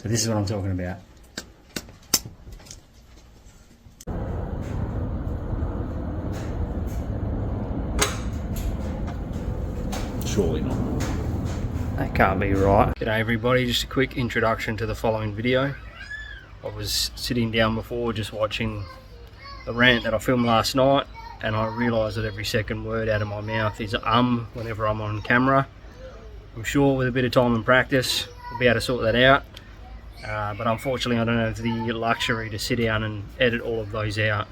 So this is what I'm talking about. Surely not. That can't be right. G'day everybody, just a quick introduction to the following video. I was sitting down before just watching the rant that I filmed last night, and I realised that every second word out of my mouth is whenever I'm on camera. I'm sure with a bit of time and practice we'll be able to sort that out, but unfortunately I don't have the luxury to sit down and edit all of those out.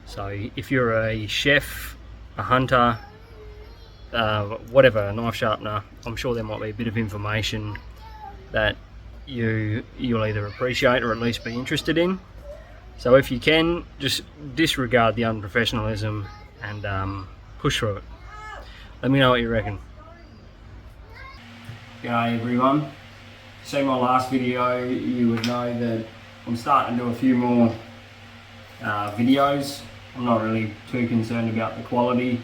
So if you're a chef, a hunter, whatever, a knife sharpener, I'm sure there might be a bit of information that you'll either appreciate or at least be interested in. So if you can, just disregard the unprofessionalism and push through it. Let me know what you reckon. G'day everyone. See my last video, you would know that I'm starting to do a few more videos. I'm not really too concerned about the quality.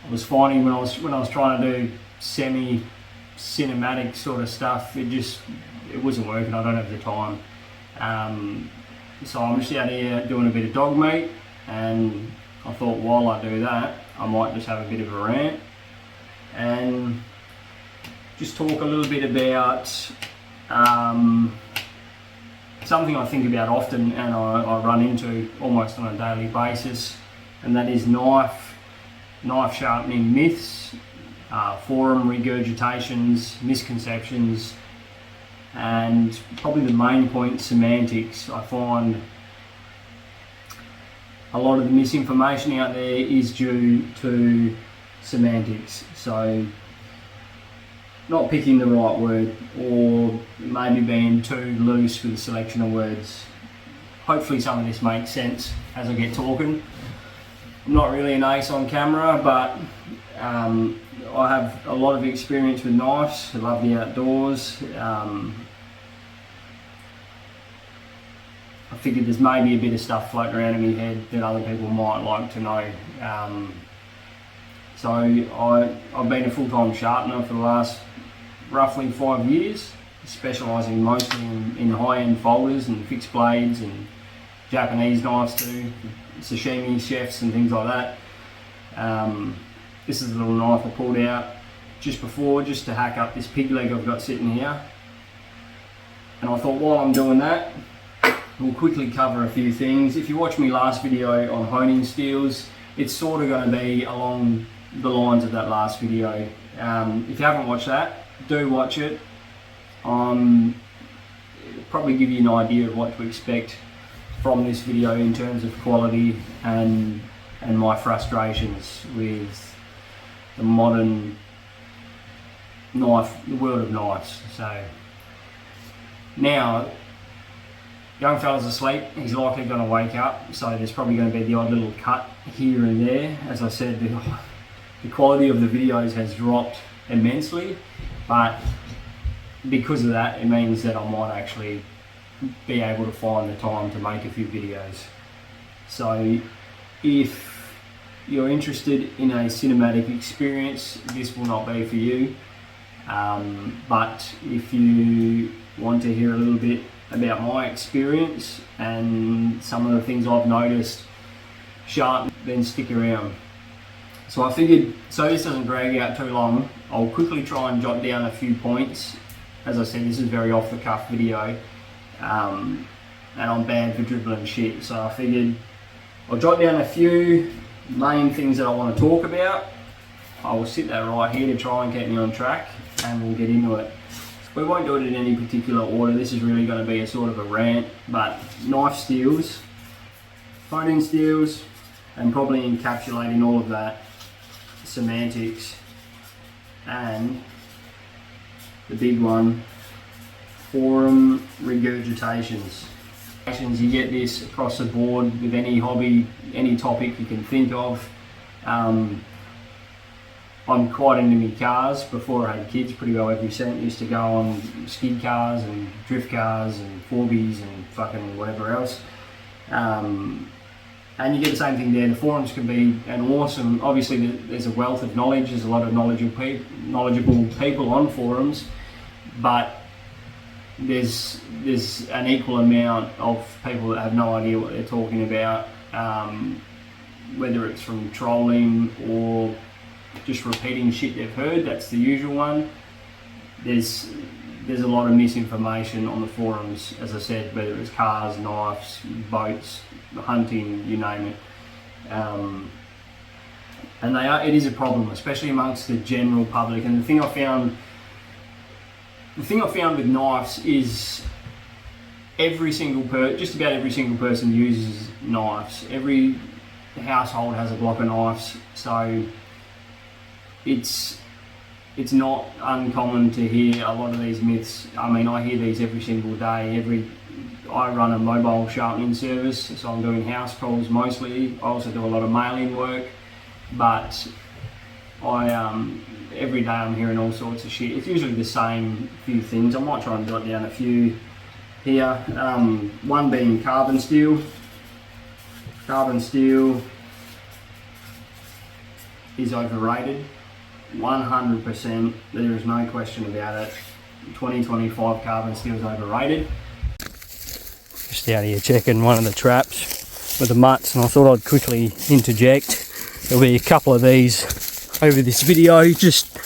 I was finding when I was trying to do semi-cinematic sort of stuff, it wasn't working. I don't have the time. So I'm just out here doing a bit of dog meat, and I thought while I do that, I might just have a bit of a rant and just talk a little bit about something I think about often and I run into almost on a daily basis, and that is knife sharpening myths, forum regurgitations, misconceptions, and probably the main point, semantics. I find a lot of the misinformation out there is due to semantics. So not picking the right word, or maybe being too loose with the selection of words. Hopefully some of this makes sense as I get talking. I'm not really an ace on camera, but I have a lot of experience with knives. I love the outdoors. I figured there's maybe a bit of stuff floating around in my head that other people might like to know. So I've been a full-time sharpener for the last roughly 5 years, specialising mostly in high-end folders and fixed blades and Japanese knives too, sashimi chefs and things like that. This is a little knife I pulled out just before, just to hack up this pig leg I've got sitting here. And I thought while I'm doing that, we'll quickly cover a few things. If you watch my last video on honing steels, it's sort of going to be along the lines of that last video. If you haven't watched that, do watch it. It'll probably give you an idea of what to expect from this video in terms of quality and my frustrations with the modern knife, the world of knives. So now, young fella's asleep, he's likely going to wake up, so there's probably going to be the odd little cut here and there. As I said, the quality of the videos has dropped immensely, but because of that, it means that I might actually be able to find the time to make a few videos. So if you're interested in a cinematic experience, this will not be for you. But if you want to hear a little bit about my experience and some of the things I've noticed sharp, then stick around. So I figured, so this doesn't drag out too long, I'll quickly try and jot down a few points. As I said, this is a very off the cuff video, and I'm bad for dribbling shit, so I figured I'll jot down a few main things that I want to talk about. I will sit that right here to try and get me on track, and we'll get into it. We won't do it in any particular order. This is really going to be a sort of a rant, but knife steels, honing steels, and probably encapsulating all of that, semantics, and the big one, forum regurgitations. You get this across the board with any hobby, any topic you can think of. I'm quite into me cars. Before I had kids, pretty well every cent used to go on skid cars and drift cars and Forbies and fucking whatever else. And you get the same thing there. The forums can be an awesome, obviously there's a wealth of knowledge, there's a lot of knowledgeable people on forums, but there's an equal amount of people that have no idea what they're talking about, whether it's from trolling or just repeating shit they've heard. That's the usual one. There's a lot of misinformation on the forums, as I said, whether it's cars, knives, boats, hunting, you name it. And it is a problem, especially amongst the general public. And the thing I found with knives is just about every single person uses knives. Every household has a block of knives, so it's not uncommon to hear a lot of these myths. I mean, I hear these every single day. I run a mobile sharpening service, so I'm doing house calls mostly. I also do a lot of mail-in work, but every day I'm hearing all sorts of shit. It's usually the same few things. I might try and jot down a few here. One being carbon steel. Carbon steel is overrated. 100%, there is no question about it. 2025 carbon steel is overrated. Just out here checking one of the traps with the mutts, and I thought I'd quickly interject. There'll be a couple of these over this video, just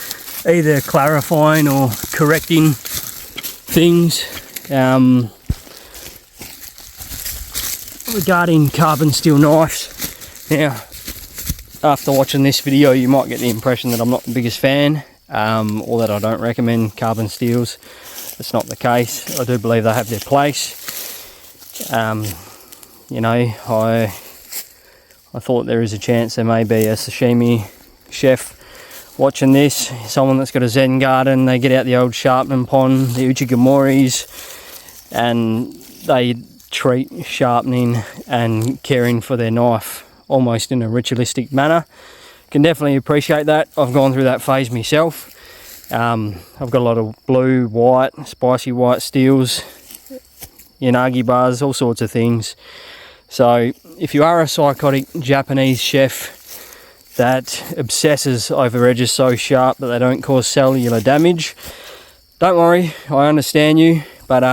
either clarifying or correcting things regarding carbon steel knives. Now, after watching this video, you might get the impression that I'm not the biggest fan, or that I don't recommend carbon steels. It's not the case. I do believe they have their place. You know, I thought there is a chance there may be a sashimi chef watching this, someone that's got a Zen garden. They get out the old sharpening pond, the uchigimoris, and they treat sharpening and caring for their knife almost in a ritualistic manner. Can definitely appreciate that. I've gone through that phase myself. I've got a lot of blue, white, spicy white steels, yanagi bars, all sorts of things. So if you are a psychotic Japanese chef that obsesses over edges so sharp that they don't cause cellular damage, don't worry, I understand you. But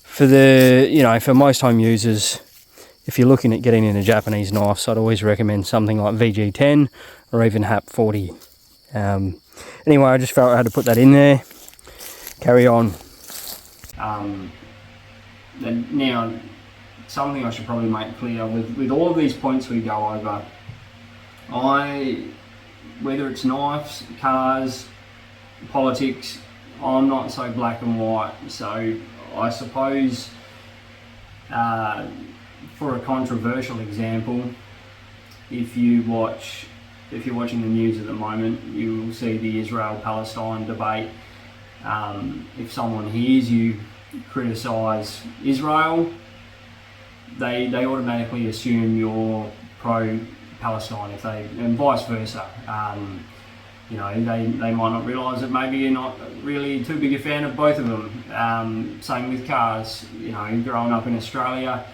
for most home users, if you're looking at getting into Japanese knives, I'd always recommend something like VG10 or even HAP 40. Anyway, I just felt I had to put that in there. Carry on. Now, something I should probably make clear, with all of these points we go over, whether it's knives, cars, politics, I'm not so black and white. So I suppose, for a controversial example, if you're watching the news at the moment, you will see the Israel-Palestine debate. If someone hears you criticise Israel, they automatically assume you're pro-Palestine, and vice versa. You know, they might not realise that maybe you're not really too big a fan of both of them. Same with cars. You know, growing up in Australia,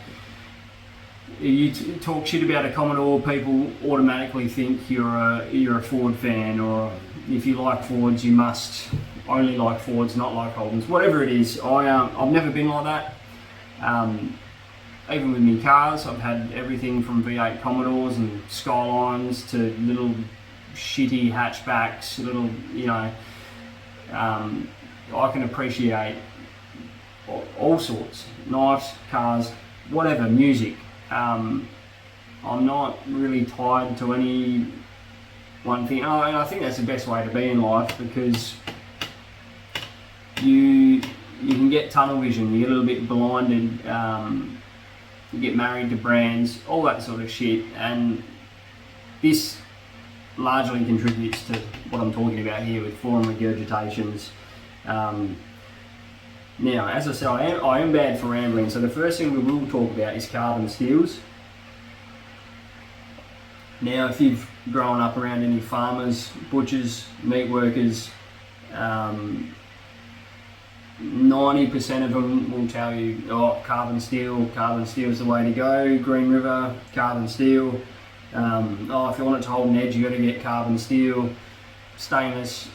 you talk shit about a Commodore, people automatically think you're a Ford fan, or if you like Fords, you must only like Fords, not like Holdens. Whatever it is, I've never been like that. Even with me cars, I've had everything from V8 Commodores and Skylines to little shitty hatchbacks, little, you know, I can appreciate all sorts, knives, cars, whatever, music. I'm not really tied to any one thing. And I think that's the best way to be in life, because you can get tunnel vision, you get a little bit blinded, you get married to brands, all that sort of shit, and this largely contributes to what I'm talking about here with forum regurgitations. Now, as I said, I am bad for rambling, so the first thing we will talk about is carbon steels. Now, if you've grown up around any farmers, butchers, meat workers, 90% of them will tell you, oh, carbon steel is the way to go, Green River, carbon steel. Oh, if you want it to hold an edge, you got to get carbon steel. Stainless,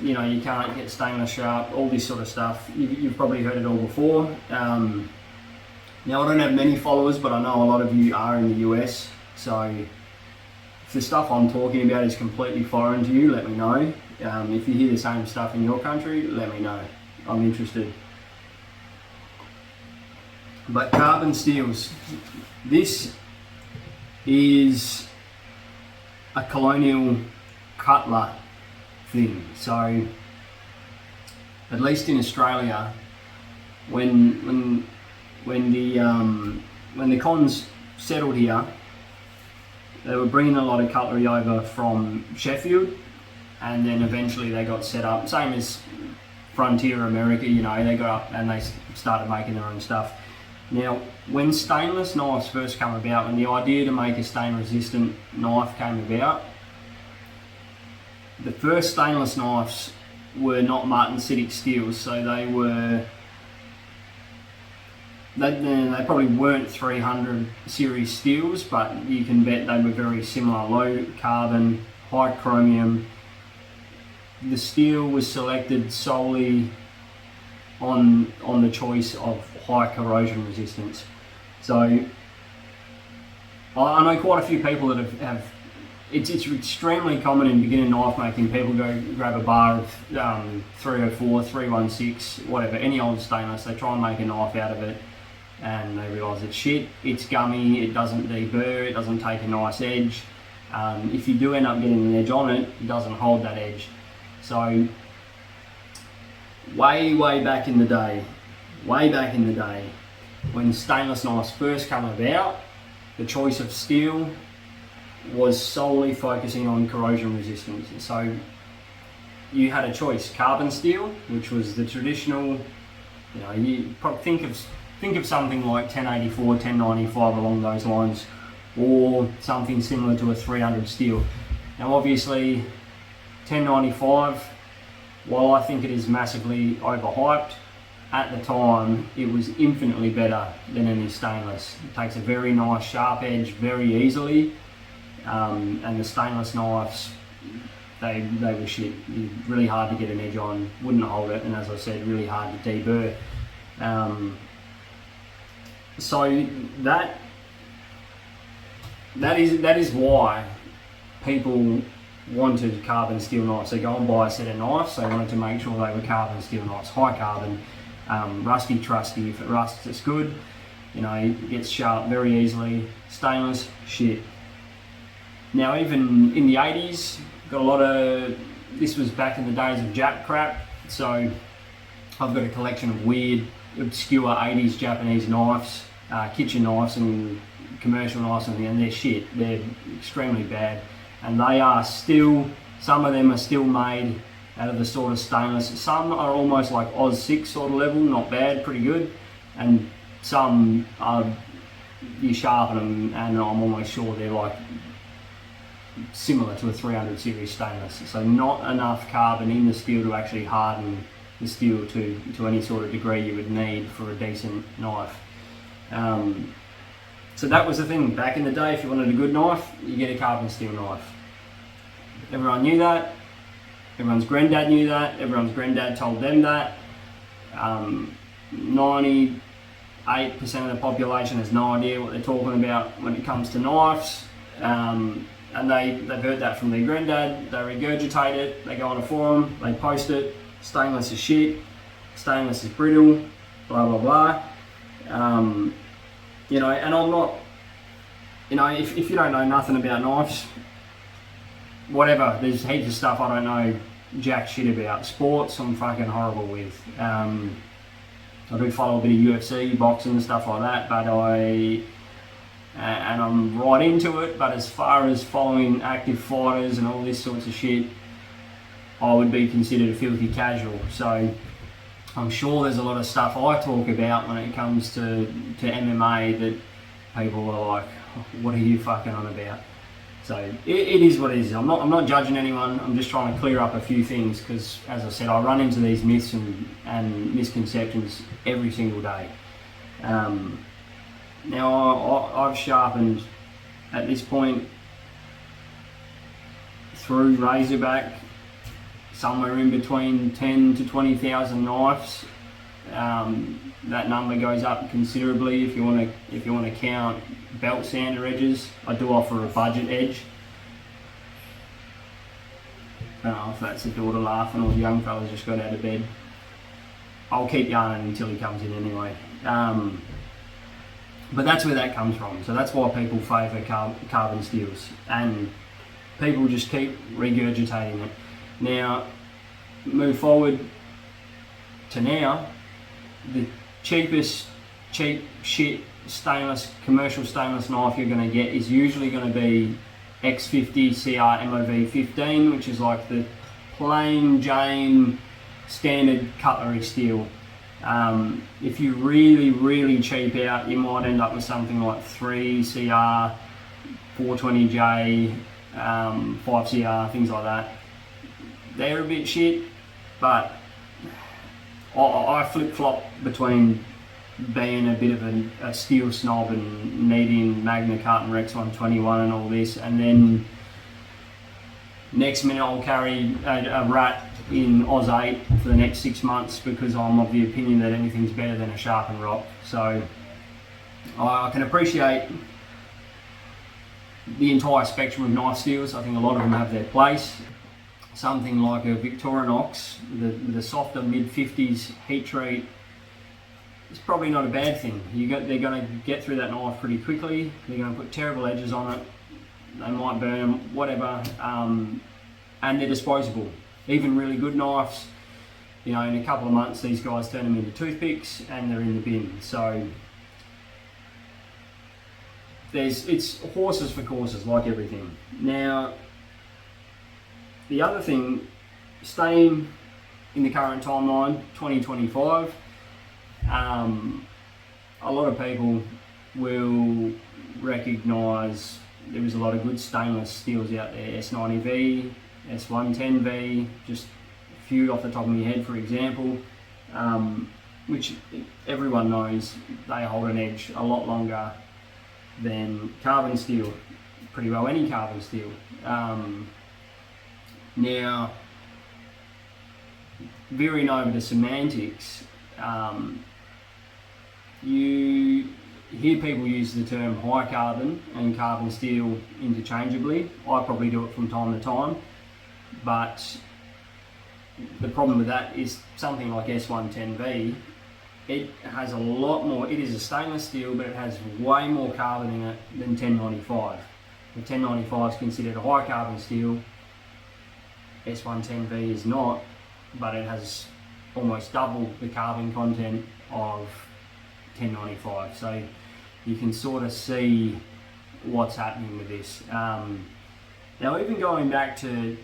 you know, you can't get stainless sharp, all this sort of stuff. You've probably heard it all before. Now, I don't have many followers, but I know a lot of you are in the US, so if the stuff I'm talking about is completely foreign to you, let me know. If you hear the same stuff in your country, let me know. I'm interested. But carbon steels, this is a colonial cutler thing. So, at least in Australia, when the cons settled here, they were bringing a lot of cutlery over from Sheffield, and then eventually they got set up, same as Frontier America, you know, they got up and they started making their own stuff. Now, when stainless knives first came about, when the idea to make a stain resistant knife came about, the first stainless knives were not martensitic steels, so they probably weren't 300 series steels, but you can bet they were very similar, low carbon, high chromium. The steel was selected solely on the choice of high corrosion resistance. So I know quite a few people that have it's extremely common in beginner knife making. People go grab a bar of 304, 316, whatever, any old stainless, they try and make a knife out of it, and they realise it's shit, it's gummy, it doesn't deburr, it doesn't take a nice edge. If you do end up getting an edge on it, it doesn't hold that edge. So way back in the day, when stainless knives first came about, the choice of steel was solely focusing on corrosion resistance. So you had a choice: carbon steel, which was the traditional, you know, you probably think of something like 1084, 1095 along those lines, or something similar to a 300 steel. Now obviously 1095, while I think it is massively overhyped, at the time it was infinitely better than any stainless. It takes a very nice sharp edge very easily, and the stainless knives, they were shit. Really hard to get an edge on, wouldn't hold it, and as I said, really hard to deburr. So that is why people wanted carbon steel knives. They go and buy a set of knives, they wanted to make sure they were carbon steel knives, high carbon, rusty trusty. If it rusts, it's good, you know, it gets sharp very easily. Stainless, shit. Now even in the 80s, got a lot of, this was back in the days of Jap crap, so I've got a collection of weird, obscure 80s Japanese knives, kitchen knives and commercial knives, and they're shit. They're extremely bad, and they are still, some of them are still made out of the sort of stainless. Some are almost like Oz 6 sort of level, not bad, pretty good, and some are, you sharpen them and I'm almost sure they're like similar to a 300 series stainless. So not enough carbon in the steel to actually harden the steel to any sort of degree you would need for a decent knife. So that was the thing back in the day. If you wanted a good knife, you get a carbon steel knife. Everyone knew that. Everyone's granddad knew that. Everyone's granddad told them that. 98% of the population has no idea what they're talking about when it comes to knives. And they've heard that from their granddad, they regurgitate it, they go on a forum, they post it, stainless is shit, stainless is brittle, blah blah blah. You know, and I'm not, you know, if you don't know nothing about knives, whatever, there's heaps of stuff I don't know jack shit about. Sports, I'm fucking horrible with. I do follow a bit of UFC, boxing and stuff like that, but and I'm right into it, but as far as following active fighters and all this sorts of shit, I would be considered a filthy casual. So I'm sure there's a lot of stuff I talk about when it comes to MMA that people are like, what are you fucking on about? So it is what it is. I'm not judging anyone, I'm just trying to clear up a few things, because as I said, I run into these myths and misconceptions every single day. Now I've sharpened at this point through Razorback somewhere in between 10 to 20,000 knives. That number goes up considerably if you want to count belt sander edges. I do offer a budget edge. I don't know if that's the daughter laughing or the young fella's just got out of bed. I'll keep yarning until he comes in anyway. But that's where that comes from. So that's why people favour carbon steels, and people just keep regurgitating it. Now, move forward to now, the cheapest cheap shit commercial stainless knife you're going to get is usually going to be X50 CR MOV 15, which is like the plain Jane standard cutlery steel. If you really cheap out, you might end up with something like 3CR, 420J, 5CR, things like that. They're a bit shit, but I flip-flop between being a bit of a steel snob and needing Magna Carta Rex 121 and all this, and then next minute I'll carry a rat in Oz 8 for the next 6 months because I'm of the opinion that anything's better than a sharpened rock. So I can appreciate the entire spectrum of knife steels. I think a lot of them have their place. Something like a Victorinox, the softer mid-50s heat treat, it's probably not a bad thing. They're going to get through that knife pretty quickly. They're going to put terrible edges on it. They might burn them, whatever, and they're disposable. Even really good knives, in a couple of months, these guys turn them into toothpicks and they're in the bin. So it's horses for courses, like everything. Now, the other thing, staying in the current timeline, 2025, a lot of people will recognise there is a lot of good stainless steels out there. S90V, S110V, just a few off the top of my head, for example, which everyone knows they hold an edge a lot longer than carbon steel, pretty well any carbon steel. Now, veering over to semantics, you hear people use the term high carbon and carbon steel interchangeably. I probably do it from time to time, but the problem with that is something like S110V, it has a lot more, it is a stainless steel, but it has way more carbon in it than 1095. The 1095 is considered a high carbon steel, S110V is not, but it has almost double the carbon content of 1095. So you can sort of see what's happening with this. Now, even going back to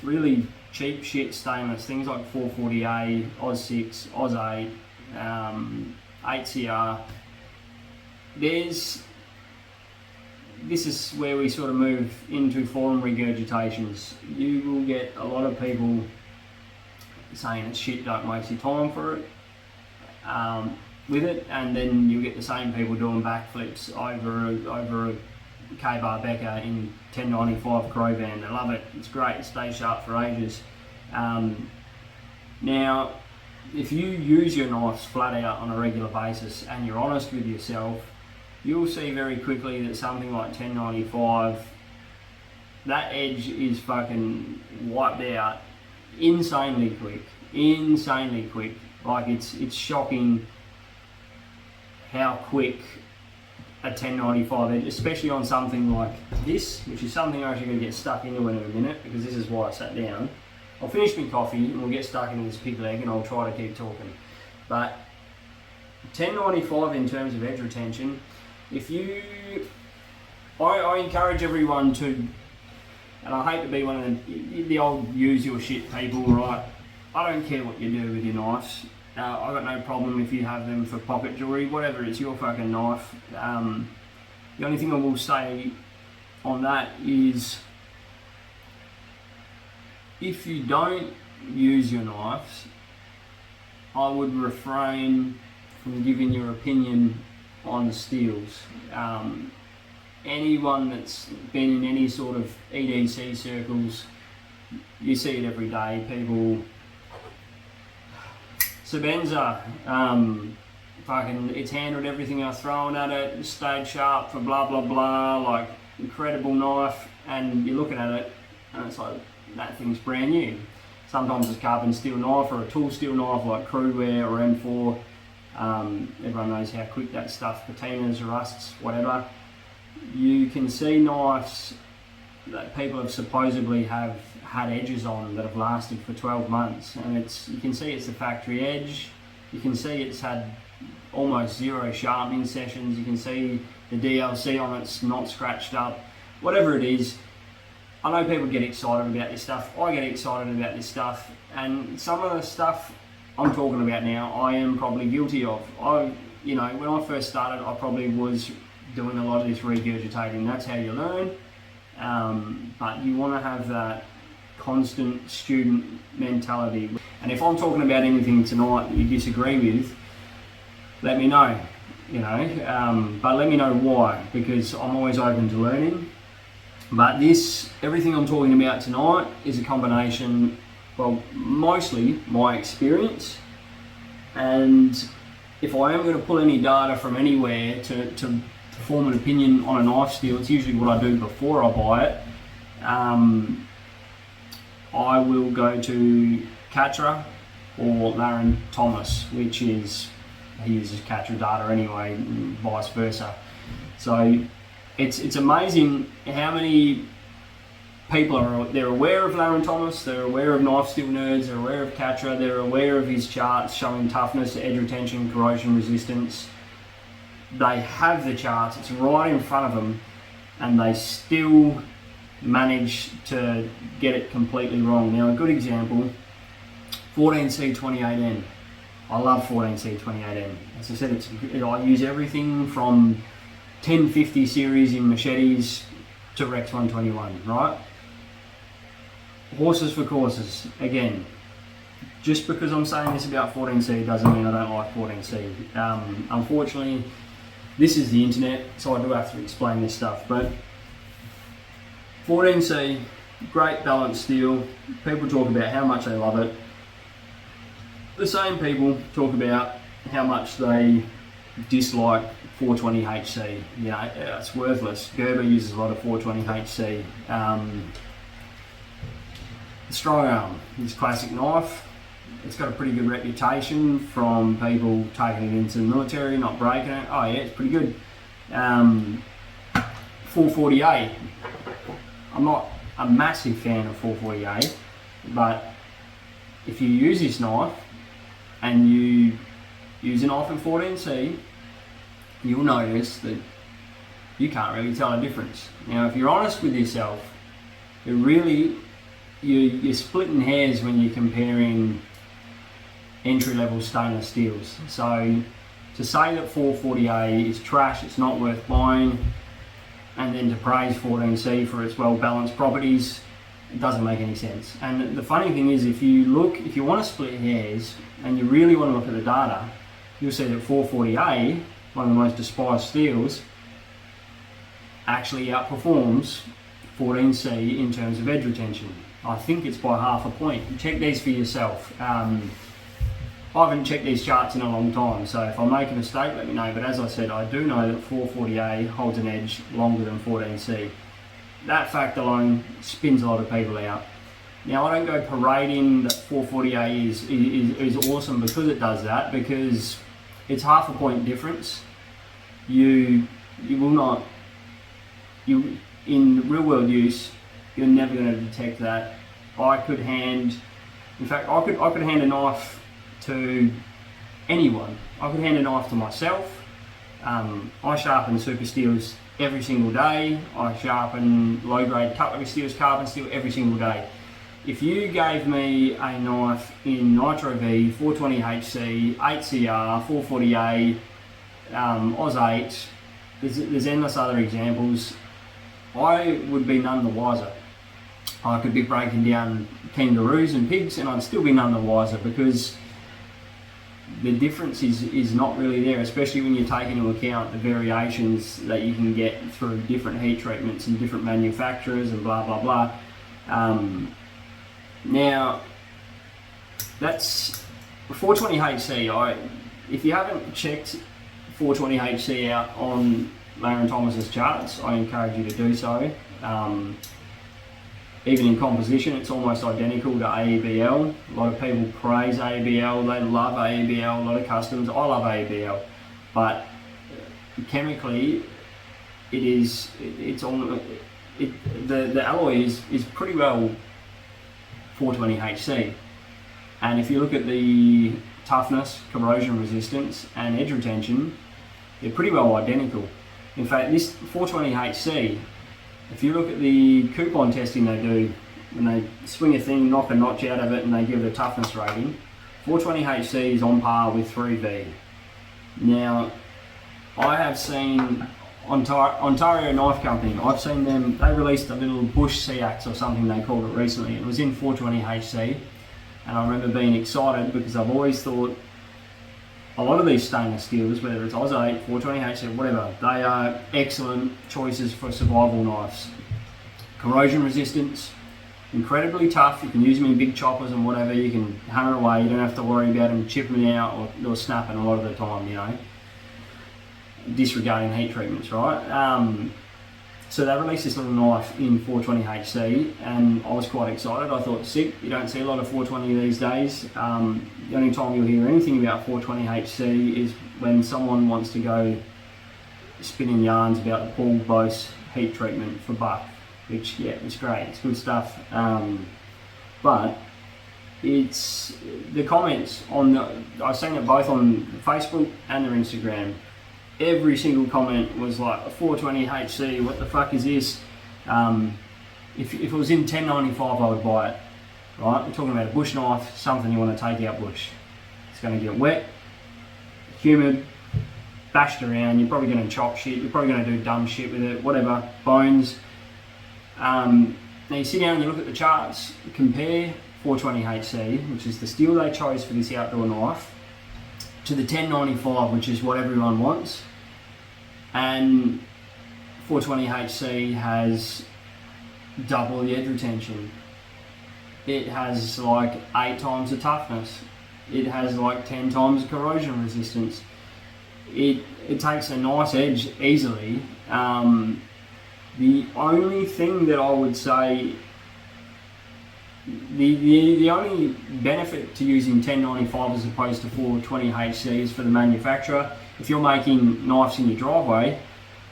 really cheap shit stainless, things like 440A, Oz 6, Oz 8, 8CR, this is where we sort of move into forum regurgitations. You will get a lot of people saying it's shit, don't waste your time for it, with it, and then you get the same people doing backflips over a K-bar Becker in 1095 Crovan. They love it, it's great, it stays sharp for ages. Now, if you use your knives flat out on a regular basis and you're honest with yourself, you'll see very quickly that something like 1095, that edge is fucking wiped out insanely quick. Like it's shocking how quick a 1095 edge, especially on something like this, which is something I'm actually going to get stuck into in a minute, because this is why I sat down. I'll finish my coffee and we'll get stuck into this pig leg and I'll try to keep talking. But 1095 in terms of edge retention, I encourage everyone to, and I hate to be one of the old use your shit people, right? I don't care what you do with your knives. I've got no problem if you have them for pocket jewellery, whatever, it's your fucking knife. The only thing I will say on that is, if you don't use your knives, I would refrain from giving your opinion on the steels. Anyone that's been in any sort of EDC circles you see it every day. People, Sabenza, fucking, it's handled, everything else thrown at it, stayed sharp for blah blah blah, like incredible knife, and you're looking at it and it's like, that thing's brand new. Sometimes it's carbon steel knife or a tool steel knife like Crewware or M4. Everyone knows how quick that stuff patinas, rusts, whatever. You can see knives that people have supposedly have had edges on that have lasted for 12 months, and you can see it's the factory edge. You can see it's had almost zero sharpening sessions. You can see the DLC on it's not scratched up. Whatever it is, I know people get excited about this stuff. I get excited about this stuff, and some of the stuff I'm talking about now, I am probably guilty of. When I first started, I probably was doing a lot of this regurgitating. That's how you learn. But you want to have that constant student mentality. And if I'm talking about anything tonight that you disagree with, let me know. But let me know why, because I'm always open to learning. But everything I'm talking about tonight is a combination, well, mostly my experience, and if I am going to pull any data from anywhere to form an opinion on a knife steel, it's usually what I do before I buy it. I will go to Catra or Larron Thomas, he uses Catra data anyway, and vice versa. So it's amazing how many people they're aware of Larron Thomas, they're aware of Knife Steel Nerds, they're aware of Catra, they're aware of his charts showing toughness, edge retention, corrosion resistance. They have the charts, it's right in front of them, and they still manage to get it completely wrong. Now, a good example, 14C 28N. I love 14C 28N. As I said, I use everything from 1050 series in machetes to Rex 121, right? Horses for courses. Again, just because I'm saying this about 14C doesn't mean I don't like 14C. Unfortunately, this is the internet, so I do have to explain this stuff. But 14C, great balanced steel. People talk about how much they love it. The same people talk about how much they dislike 420HC. It's worthless. Gerber uses a lot of 420HC. The Strong Arm, this classic knife, it's got a pretty good reputation from people taking it into the military, not breaking it. Oh yeah, it's pretty good. 440A, I'm not a massive fan of 440A, but if you use this knife and you use a knife in 14C, you'll notice that you can't really tell a difference. Now, if you're honest with yourself, you're splitting hairs when you're comparing entry-level stainless steels. So to say that 440A is trash, it's not worth buying, and then to praise 14C for its well-balanced properties, it doesn't make any sense. And the funny thing is, if you want to split hairs and you really want to look at the data, you'll see that 440A, one of the most despised steels, actually outperforms 14C in terms of edge retention. I think it's by half a point. Check these for yourself. I haven't checked these charts in a long time, so if I make a mistake, let me know. But as I said, I do know that 440A holds an edge longer than 14C. That fact alone spins a lot of people out. Now, I don't go parading that 440A is awesome because it does that, because it's half a point difference. You will not, in real world use, you're never going to detect that. I could hand a knife to anyone. I could hand a knife to myself. I sharpen super steels every single day. I sharpen low grade cutlery steels, carbon steel every single day. If you gave me a knife in Nitro V, 420HC, 8CR, 440A, Oz 8, there's endless other examples, I would be none the wiser. I could be breaking down kangaroos and pigs and I'd still be none the wiser, because the difference is not really there, especially when you take into account the variations that you can get through different heat treatments and different manufacturers and blah blah blah. Now, that's 420HC. If you haven't checked 420HC out on Larry Thomas's charts, I encourage you to do so. Even in composition, it's almost identical to AEBL. A lot of people praise AEBL, they love AEBL, a lot of customs, I love AEBL. But chemically, the alloy is pretty well 420HC. And if you look at the toughness, corrosion resistance and edge retention, they're pretty well identical. In fact, this 420HC, if you look at the coupon testing they do, when they swing a thing, knock a notch out of it and they give it a toughness rating, 420HC is on par with 3V. Now, I have seen Ontario Knife Company, I've seen them, they released a little Bush Sea-Axe or something they called it recently. It was in 420HC, and I remember being excited because I've always thought a lot of these stainless steels, whether it's Oz 8, 420HC, whatever, they are excellent choices for survival knives. Corrosion resistance, incredibly tough. You can use them in big choppers and whatever. You can hammer away. You don't have to worry about them chipping out or snapping a lot of the time, you know. Disregarding heat treatments, right? So they released this little knife in 420HC, and I was quite excited. I thought, sick, you don't see a lot of 420 these days. The only time you'll hear anything about 420HC is when someone wants to go spinning yarns about the Paul Bose heat treatment for buck, which, yeah, it's great, it's good stuff. But it's the comments I've seen it both on Facebook and their Instagram. Every single comment was like, 420HC, what the fuck is this? If it was in 1095, I would buy it, right? We're talking about a bush knife, something you want to take out bush. It's going to get wet, humid, bashed around, you're probably going to chop shit, you're probably going to do dumb shit with it, whatever, bones. Now you sit down and you look at the charts, compare 420HC, which is the steel they chose for this outdoor knife, to the 1095, which is what everyone wants. And 420HC has double the edge retention. It has like 8 times the toughness. It has like 10 times the corrosion resistance. It takes a nice edge easily. The only thing that I would say, the only benefit to using 1095 as opposed to 420HC is for the manufacturer. If you're making knives in your driveway,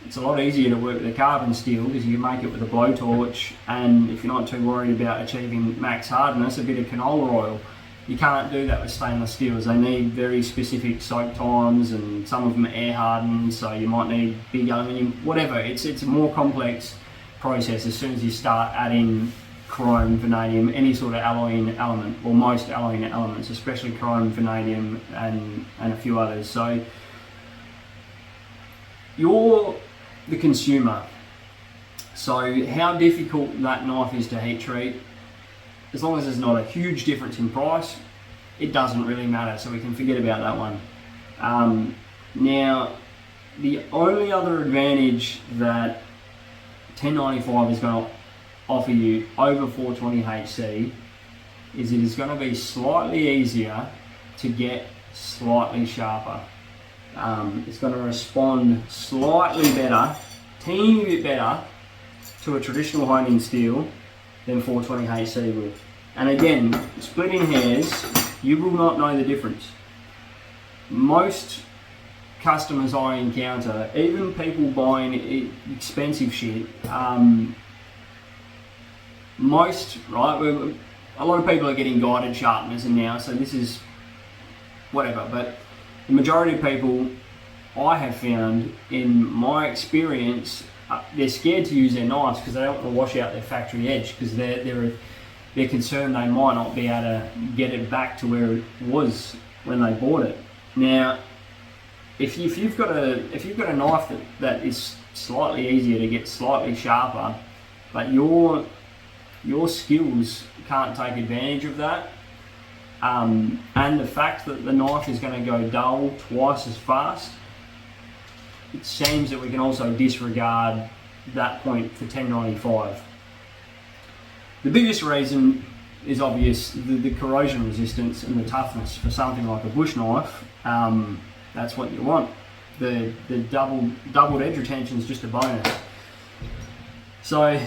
it's a lot easier to work with a carbon steel because you can make it with a blowtorch, and if you're not too worried about achieving max hardness, a bit of canola oil. You can't do that with stainless steels. They need very specific soak times, and some of them are air hardened, so you might need big aluminium, whatever. It's a more complex process as soon as you start adding chrome, vanadium, any sort of alloying element, or most alloying elements, especially chrome, vanadium, and a few others. So you're the consumer. So how difficult that knife is to heat treat, as long as there's not a huge difference in price, it doesn't really matter, so we can forget about that one. Now, the only other advantage that 1095 is going to offer you over 420HC is it is going to be slightly easier to get slightly sharper. It's going to respond slightly better, teeny bit better, to a traditional honing steel than 420HC would. And again, splitting hairs, you will not know the difference. Most customers I encounter, even people buying expensive shit, a lot of people are getting guided sharpeners now, so this is whatever, but the majority of people I have found, in my experience, they're scared to use their knives because they don't want to wash out their factory edge, because they're concerned they might not be able to get it back to where it was when they bought it. Now, if you've got a knife that is slightly easier to get slightly sharper, but your skills can't take advantage of that, and the fact that the knife is going to go dull twice as fast, it seems that we can also disregard that point for 1095. The biggest reason is obvious. The corrosion resistance and the toughness for something like a bush knife, that's what you want. The doubled edge retention is just a bonus. So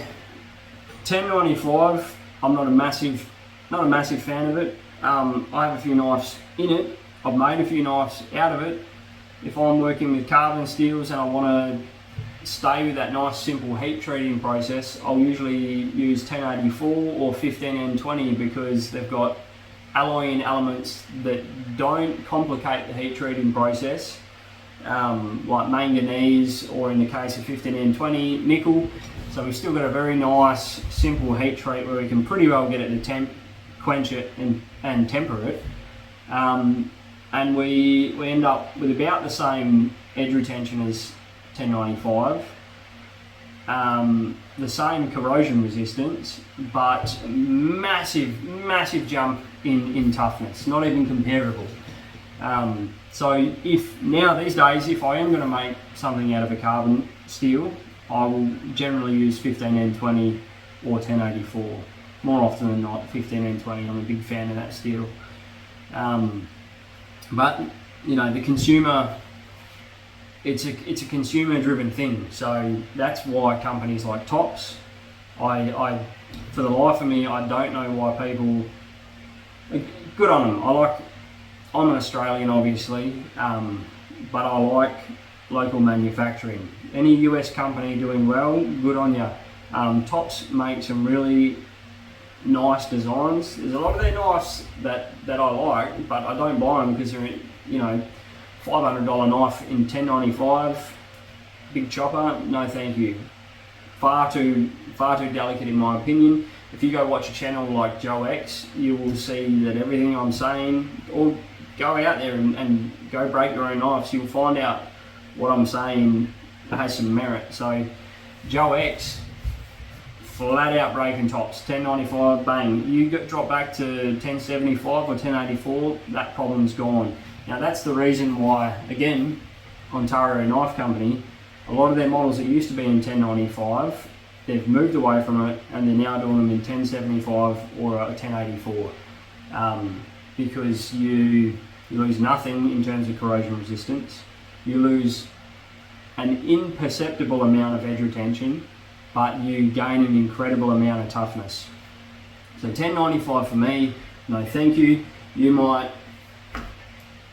1095, I'm not a massive fan of it. I have a few knives in it. I've made a few knives out of it. If I'm working with carbon steels and I want to stay with that nice simple heat treating process, I'll usually use 1084 or 15N20 because they've got alloying elements that don't complicate the heat treating process, like manganese, or in the case of 15N20, nickel. So we've still got a very nice simple heat treat where we can pretty well get it to quench it and temper it. And we end up with about the same edge retention as 1095, the same corrosion resistance, but massive jump in toughness, not even comparable. So if now these days, if I am going to make something out of a carbon steel, I will generally use 15N20 or 1084. More often than not, 15N20. I'm a big fan of that steel. But you know, the consumer, it's a consumer driven thing. So that's why companies like Tops, I for the life of me, I don't know why people, good on them. I'm an Australian obviously, but I like local manufacturing. Any US company doing well, good on you. Tops make some really nice designs. There's a lot of their knives that I like, but I don't buy them because they're, you know, $500 knife in 1095, big chopper. No, thank you. Far too delicate in my opinion. If you go watch a channel like Joe X, you will see that everything I'm saying, or go out there and go break your own knives. You'll find out what I'm saying has some merit. So Joe X, flat out breaking tops, 1095, bang. You drop back to 1075 or 1084, that problem's gone. Now that's the reason why, again, Ontario Knife Company, a lot of their models that used to be in 1095, they've moved away from it and they're now doing them in 1075 or a 1084, because you lose nothing in terms of corrosion resistance. You lose an imperceptible amount of edge retention, but you gain an incredible amount of toughness. So 1095 for me, no thank you.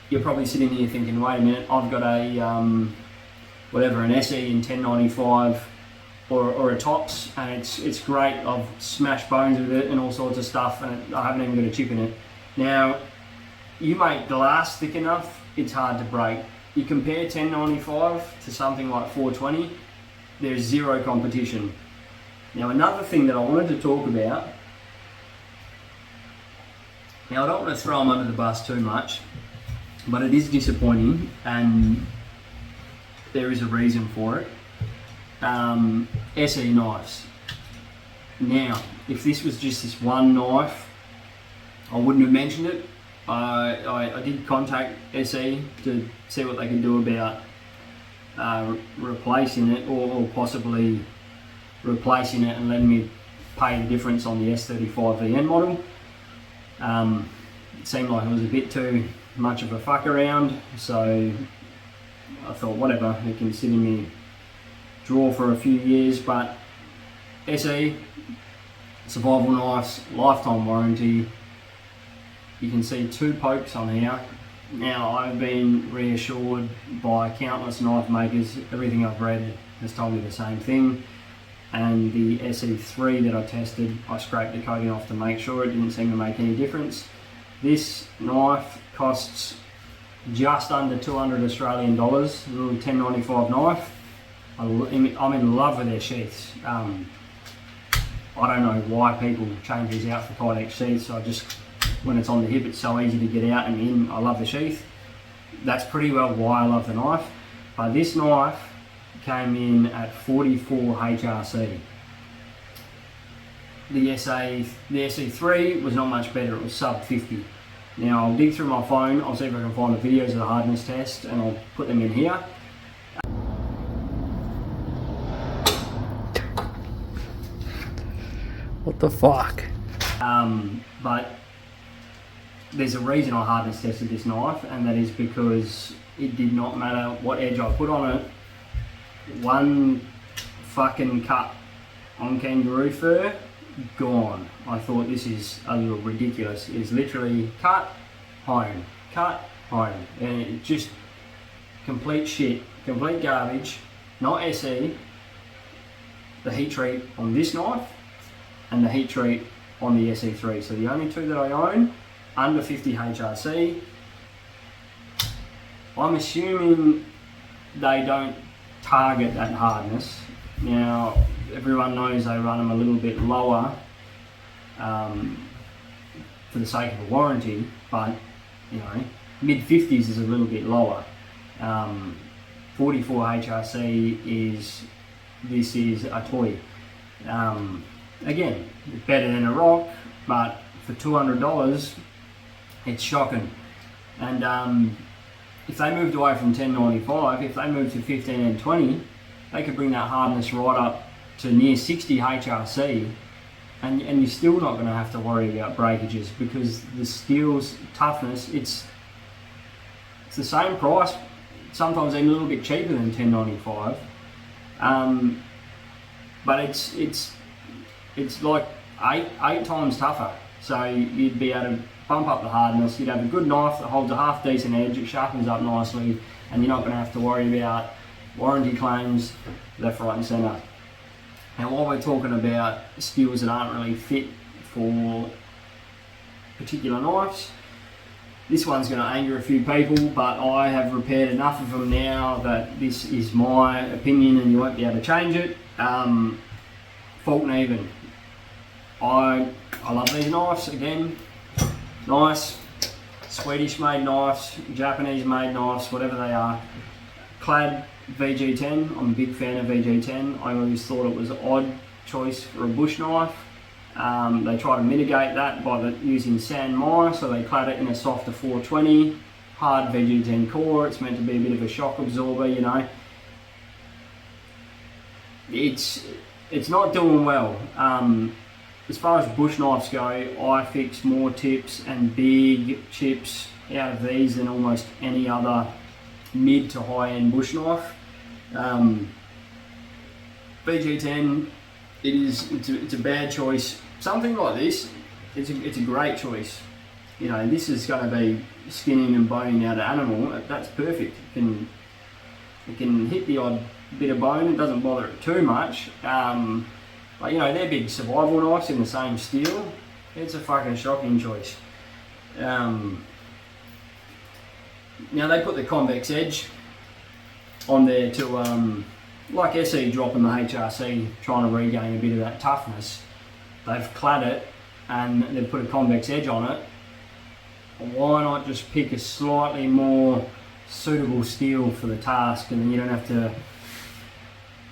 You're probably sitting here thinking, wait a minute, I've got a an SE in 1095 or a Tops, and it's great. I've smashed bones with it and all sorts of stuff, and I haven't even got a chip in it. Now, you make glass thick enough, it's hard to break. You compare 1095 to something like 420, there's zero competition. Now, another thing that I wanted to talk about, now I don't want to throw them under the bus too much, but it is disappointing and there is a reason for it. SE knives. Now, if this was just this one knife, I wouldn't have mentioned it. I did contact SE to see what they can do about replacing it, or possibly replacing it and letting me pay the difference on the S35VN model. It seemed like it was a bit too much of a fuck around, so I thought whatever, it can sit in me drawer for a few years. But SE, survival knives, lifetime warranty. You can see 2 pokes on here. Now, I've been reassured by countless knife makers. Everything I've read has told me the same thing. And the SE3 that I tested, I scraped the coating off to make sure. It didn't seem to make any difference. This knife costs just under 200 Australian dollars, a little 1095 knife. I'm in love with their sheaths. I don't know why people change these out for Kydex sheaths. When it's on the hip, it's so easy to get out and in. I love the sheath. That's pretty well why I love the knife. But this knife came in at 44 HRC. The SE3 was not much better. It was sub 50. Now I'll dig through my phone. I'll see if I can find the videos of the hardness test, and I'll put them in here. What the fuck? But there's a reason I hardness tested this knife, and that is because it did not matter what edge I put on it. One fucking cut on kangaroo fur, gone. I thought this is a little ridiculous. It's literally cut, home, and it just complete shit, complete garbage, not SE. The heat treat on this knife and the heat treat on the SE3. So the only two that I own, under 50 HRC. I'm assuming they don't target that hardness. Now, everyone knows they run them a little bit lower for the sake of a warranty, but you know, mid 50s is a little bit lower. 44 HRC this is a toy. Again, better than a rock, but for $200, it's shocking. And if they moved away from 1095, if they moved to 15 and 20, they could bring that hardness right up to near 60 HRC, and you're still not going to have to worry about breakages, because the steel's toughness, it's the same price, sometimes even a little bit cheaper than 1095, but it's like eight times tougher. So you'd be able to bump up the hardness, you'd have a good knife that holds a half decent edge, it sharpens up nicely, and you're not going to have to worry about warranty claims left, right and centre. Now, while we're talking about steels that aren't really fit for particular knives, this one's going to anger a few people, but I have repaired enough of them now that this is my opinion and you won't be able to change it. Fault and even. I love these knives. Again, nice Swedish made knives, Japanese made knives, whatever they are. Clad VG10, I'm a big fan of VG10. I always thought it was an odd choice for a bush knife. They try to mitigate that by using sand mire, so they clad it in a softer 420, hard VG10 core. It's meant to be a bit of a shock absorber, you know. It's not doing well. As far as bush knives go, I fix more tips and big chips out of these than almost any other mid to high end bush knife. VG10, it's a bad choice. Something like this, it's a great choice. You know, this is going to be skinning and boning out an animal. That's perfect. It can hit the odd bit of bone. It doesn't bother it too much. But you know, they're big survival knives in the same steel. It's a fucking shocking choice. Now they put the convex edge on there to, like SE dropping the HRC, trying to regain a bit of that toughness. They've clad it and they've put a convex edge on it. Why not just pick a slightly more suitable steel for the task, and then you don't have to,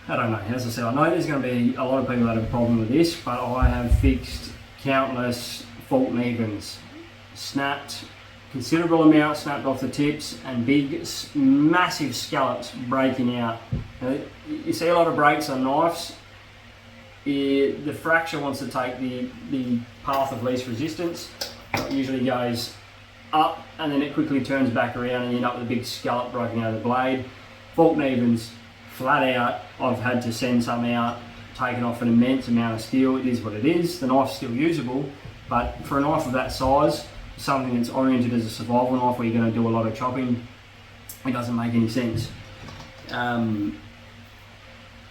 I don't know, as I said, I know there's going to be a lot of people that have a problem with this, but I have fixed countless fault and evens. Snapped considerable amount, snapped off the tips, and big, massive scallops breaking out. You see a lot of breaks on knives. The fracture wants to take the path of least resistance. It usually goes up and then it quickly turns back around and you end up with a big scallop breaking out of the blade. Fault and evens, flat out, I've had to send some out, taken off an immense amount of steel. It is what it is. The knife's still usable, but for a knife of that size, something that's oriented as a survival knife where you're going to do a lot of chopping, it doesn't make any sense. Now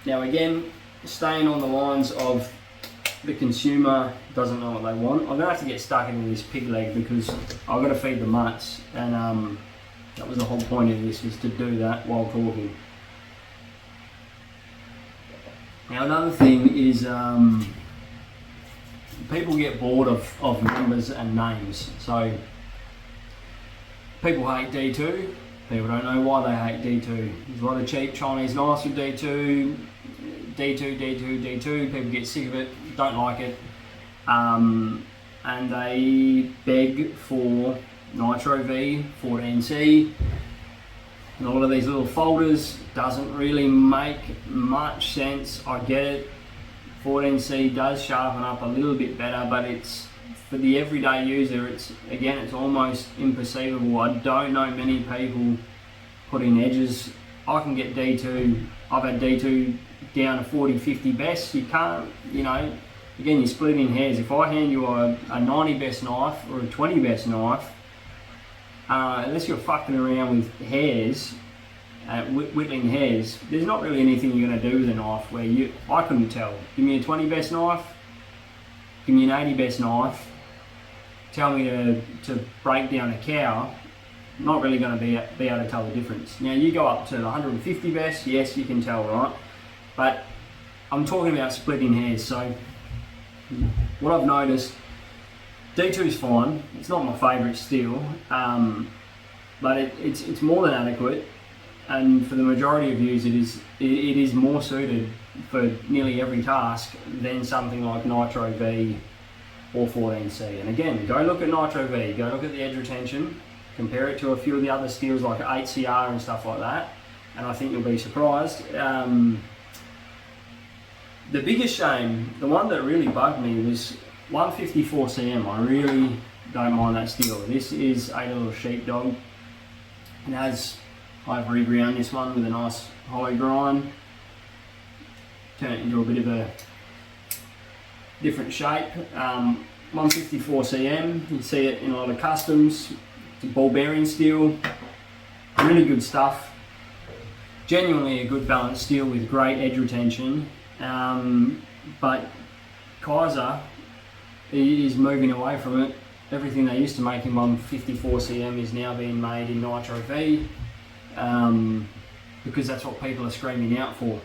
again, staying on the lines of the consumer doesn't know what they want, I'm going to have to get stuck into this pig leg because I've got to feed the mutts, and that was the whole point of this, is to do that while talking. Now another thing is people get bored of numbers and names. So people hate D2, people don't know why they hate D2. There's a lot of cheap Chinese knives with D2, people get sick of it, don't like it, and they beg for Nitro V, 14C. And a lot of these little folders doesn't really make much sense. I get it, 14C does sharpen up a little bit better, but it's for the everyday user, it's almost imperceivable. I don't know many people putting edges. I can get D2, I've had D2 down to 40, 50 best. You can't, again, you're splitting hairs. If I hand you a 90 best knife or a 20 best knife, unless you're fucking around with hairs, whittling hairs, there's not really anything you're going to do with a knife where I couldn't tell. Give me a 20 best knife, give me an 80 best knife, tell me to break down a cow, not really going to be able to tell the difference. Now you go up to the 150 best, yes, you can tell, right? But I'm talking about splitting hairs. So what I've noticed, D2 is fine. It's not my favourite steel, but it's more than adequate. And for the majority of use, it is more suited for nearly every task than something like Nitro V or 14C. And again, go look at Nitro V, go look at the edge retention, compare it to a few of the other steels like 8CR and stuff like that, and I think you'll be surprised. The biggest shame, the one that really bugged me, was 154cm. I really don't mind that steel. This is a little sheepdog. I've reground this one with a nice hollow grind, turn it into a bit of a different shape. 154cm, you see it in a lot of customs. It's a ball bearing steel, really good stuff. Genuinely a good balanced steel with great edge retention. But Kaiser is moving away from it. Everything they used to make in 154cm is now being made in Nitro V, because that's what people are screaming out for.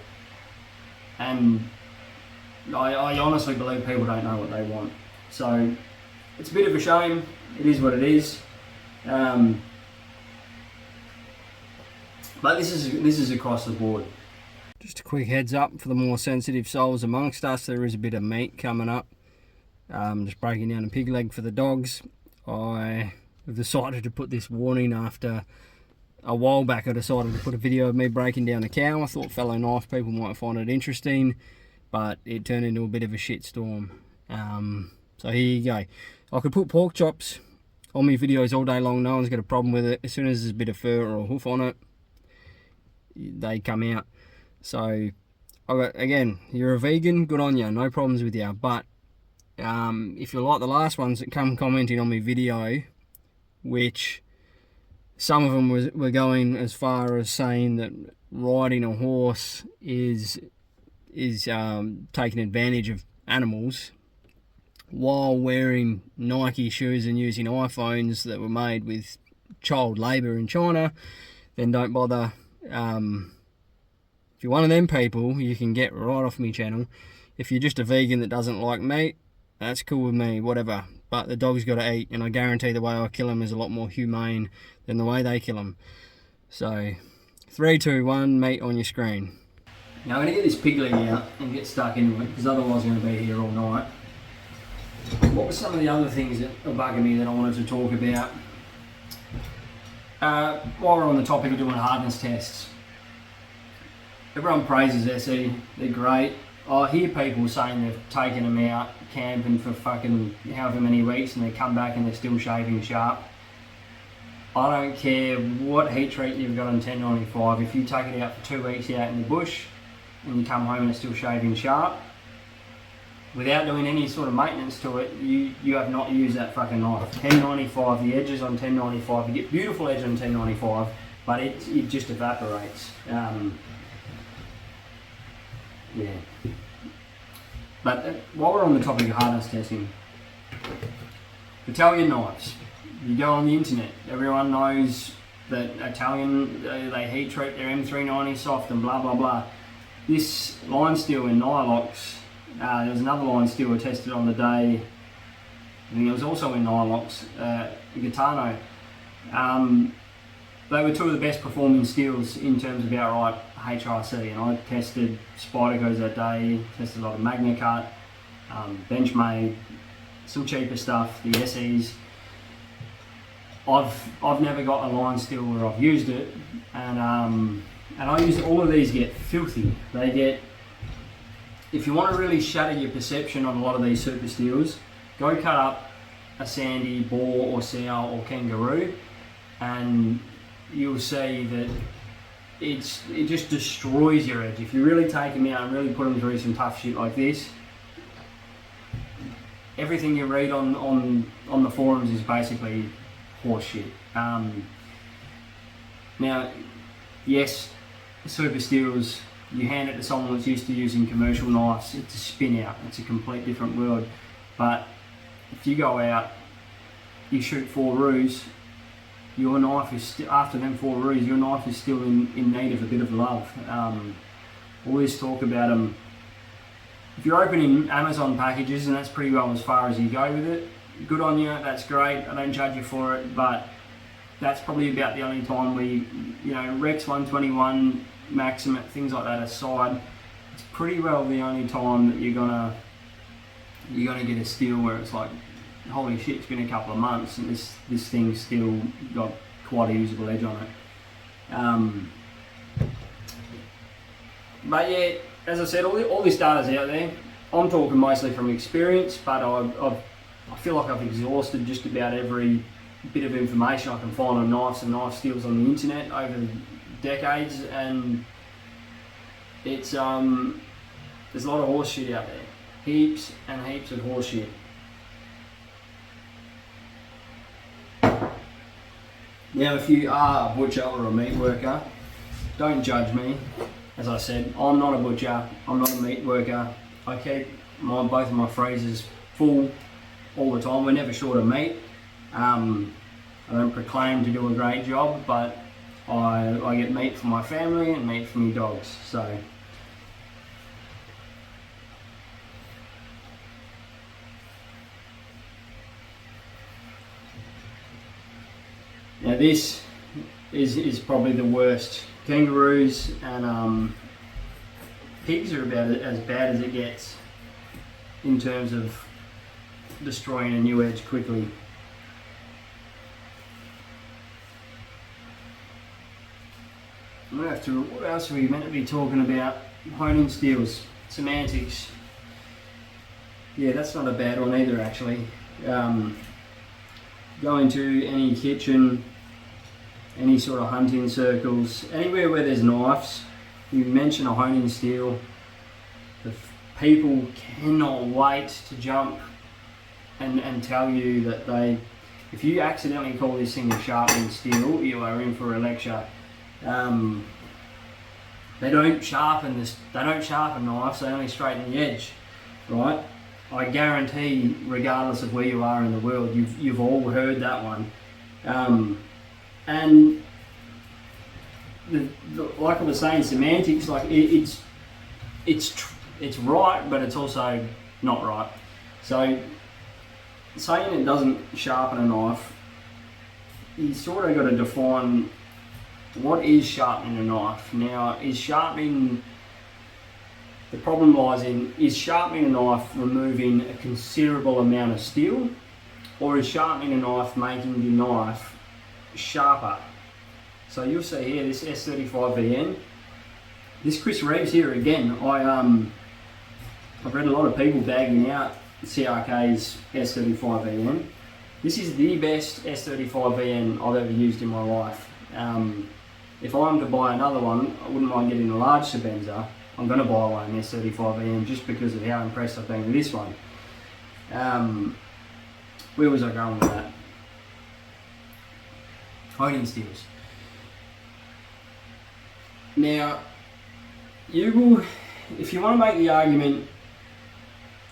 And I honestly believe people don't know what they want. So it's a bit of a shame. It is what it is. But this is across the board. Just a quick heads up for the more sensitive souls amongst us, there is a bit of meat coming up. Just breaking down a pig leg for the dogs. I have decided to put this warning after a while back. I decided to put a video of me breaking down a cow. I thought fellow knife people might find it interesting, but it turned into a bit of a shitstorm. So here you go. I could put pork chops on my videos all day long, no one's got a problem with it. As soon as there's a bit of fur or a hoof on it, they come out. So again, you're a vegan, good on you, no problems with you. But if you're like the last ones that come commenting on my video, which some of them were going as far as saying that riding a horse is taking advantage of animals while wearing Nike shoes and using iPhones that were made with child labour in China, then don't bother. If you're one of them people, you can get right off my channel. If you're just a vegan that doesn't like meat, that's cool with me, whatever. But the dog's got to eat, and I guarantee the way I kill them is a lot more humane than the way they kill them. So, 3, 2, 1, meat on your screen. Now I'm going to get this pig leg out and get stuck into it, because otherwise I'm going to be here all night. What were some of the other things that are bugging me that I wanted to talk about? While we're on the topic of doing hardness tests, everyone praises SE, they're great. I hear people saying they've taken them out camping for fucking however many weeks and they come back and they're still shaving sharp. I don't care what heat treat you've got on 1095, if you take it out for 2 weeks out in the bush and you come home and it's still shaving sharp, without doing any sort of maintenance to it, you have not used that fucking knife. 1095, the edges on 1095, you get beautiful edge on 1095, but it just evaporates. Yeah. But while we're on the topic of hardness testing, Italian knives. You go on the internet, everyone knows that Italian, they heat treat their M390 soft and blah blah blah. This line steel in Nylox, there was another line steel I tested on the day, and it was also in Nylox, Gitano. They were two of the best performing steels in terms of outright HRC, and I tested Spydercos that day, tested a lot of Magna Cut, Benchmade, some cheaper stuff, the SEs. I've never got a line steel where I've used it, and I use all of these get filthy. They get, if you want to really shatter your perception on a lot of these super steels, go cut up a sandy boar or sow or kangaroo, and you'll see that it just destroys your edge. If you really take them out and really put them through some tough shit like this, everything you read on the forums is basically horse shit. Now, yes, super steels, you hand it to someone that's used to using commercial knives, it's a spin out, it's a complete different world. But if you go out, you shoot 4 roos, your knife is after them 4 roos, your knife is still in need of a bit of love. All this talk about them, if you're opening Amazon packages, and that's pretty well as far as you go with it, good on you, that's great, I don't judge you for it, but that's probably about the only time we, you know, Rex 121, Maximum, things like that aside, it's pretty well the only time that you're gonna get a steel where it's like, holy shit, it's been a couple of months and this thing's still got quite a usable edge on it. But yeah, as I said, all this data's out there. I'm talking mostly from experience, but I feel like I've exhausted just about every bit of information I can find on knives and knife steels on the internet over the decades, and it's there's a lot of horse shit out there. Heaps and heaps of horse shit. Now, if you are a butcher or a meat worker, don't judge me. As I said, I'm not a butcher, I'm not a meat worker. I keep both of my freezers full all the time. We're never short of meat. I don't proclaim to do a great job, but I get meat for my family and meat for my dogs. So now this is probably the worst. Kangaroos and pigs are about as bad as it gets in terms of destroying a new edge quickly. What else are we meant to be talking about? Honing steels, semantics. Yeah, that's not a bad one either, actually. Going to any kitchen, any sort of hunting circles, anywhere where there's knives, you mention a honing steel, the people cannot wait to jump and tell you that if you accidentally call this thing a sharpening steel, you are in for a lecture. They don't sharpen knives, they only straighten the edge, right? I guarantee, regardless of where you are in the world, you've all heard that one. And like I was saying, semantics, like it's right, but it's also not right. So saying it doesn't sharpen a knife, you sort of got to define what is sharpening a knife. Now, the problem lies in, is sharpening a knife removing a considerable amount of steel, or is sharpening a knife making the knife sharper? So you'll see here, this S35VN, this Chris Reeves here again, I've read a lot of people bagging out CRK's S35VN. This is the best S35VN I've ever used in my life. If I'm to buy another one, I wouldn't mind getting a large Sebenza. I'm going to buy one S35VN just because of how impressed I've been with this one. Where was I going with that? Honing steels. Now, if you want to make the argument